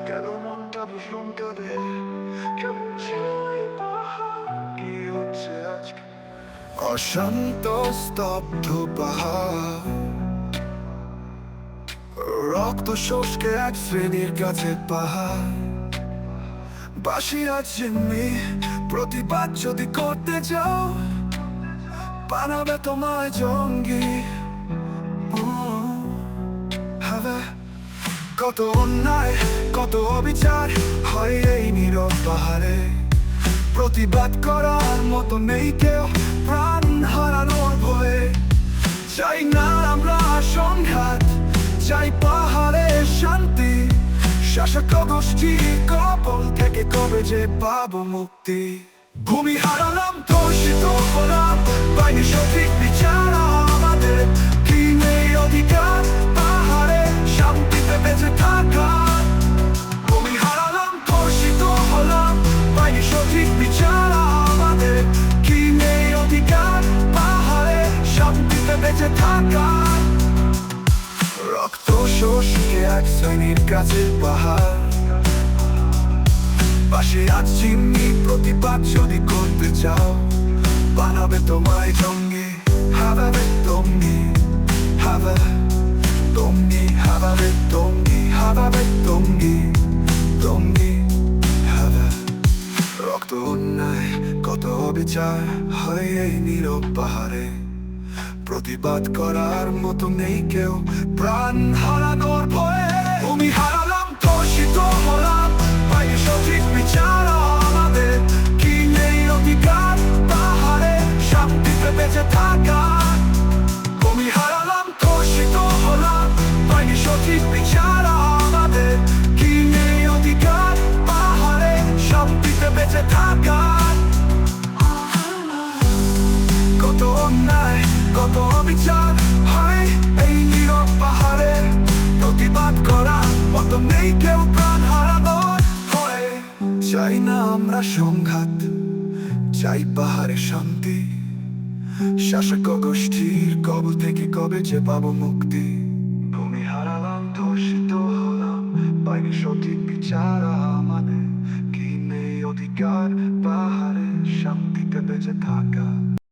কেন মনটা ভীষণ কাঁদে, কেমন ছিল এই পাহাড়, কি হচ্ছে আজকে? অশান্ত স্তব্ধ পাহাড়, রক্ত শুষ্কে এক শ্রেণীর কাছে পাহাড়। বাঁশি আজ জিম্মি, প্রতিবাদ যদি করতে যাও, বানাবে তোমায় জঙ্গি। হবে কত অন্যায়, কত অবিচার হয় এই নীরব পাহাড়ে। প্রতিবাদ করার মতো নেই কেউ, প্রাণ হারানোর ভয়ে। চাই না আমরা সংঘাত, চাই পাহাড়ে শান্তি। শাসক গোষ্ঠী কবল থেকে কবে যে পাবো মুক্তি? ভূমি হারালাম, ধর্ষিত হলাম, পাইনি সঠিক বিচার আমাদের। কি নেই অধিকার পাহাড়ে শান্তিতে বেঁচে থাকার? ভূমি হারালাম, ধর্ষিত হলাম, পাইনি সঠিক বিচার আমাদের। কি নেই অধিকার পাহাড়ে শান্তিতে বেঁচে থাকার? রক্ত শুষ্কে এক শ্রেণীর কাছে পাহাড়, পাশে আজ চিমনি। প্রতিবাদ যদি করতে চাও, বানাবে তোমায় জঙ্গি। হাবাবে তঙ্গি, হাবা তঙ্গি, হাবাবে তঙ্গি, হাবাবে তঙ্গি, তঙ্গি হাবা। রক্ত অন্যায়, কত অবিচার হয় এই নীরব পাহাড়ে। প্রতিবাদ করার মতো নেই কেউ, প্রাণ হারানোর ভয়ে। ভূমি হারালাম, ধর্ষিত হলাম, পাইনি সঠিক বিচার আমাদের। কি নেই অধিকার পাহাড়ে শান্তিতে বেঁচে থাকার? ভূমি হারালাম, ধর্ষিত হলাম, পাইনি সঠিক বিচার আমাদের। কি নেই অধিকার পাহাড়ে শান্তিতে বেঁচে থাকার? কত অন্যায়, কত অবিচার হয় এই নীরব পাহাড়ে। প্রতিবাদ করার মতো নেই কেউ, প্রাণ হারানোর ভয়ে। চাই না আমরা সংঘাত, চাই পাহাড়ে শান্তি। শাসক গোষ্ঠীর কবল থেকে কবে যে পাবো মুক্তি?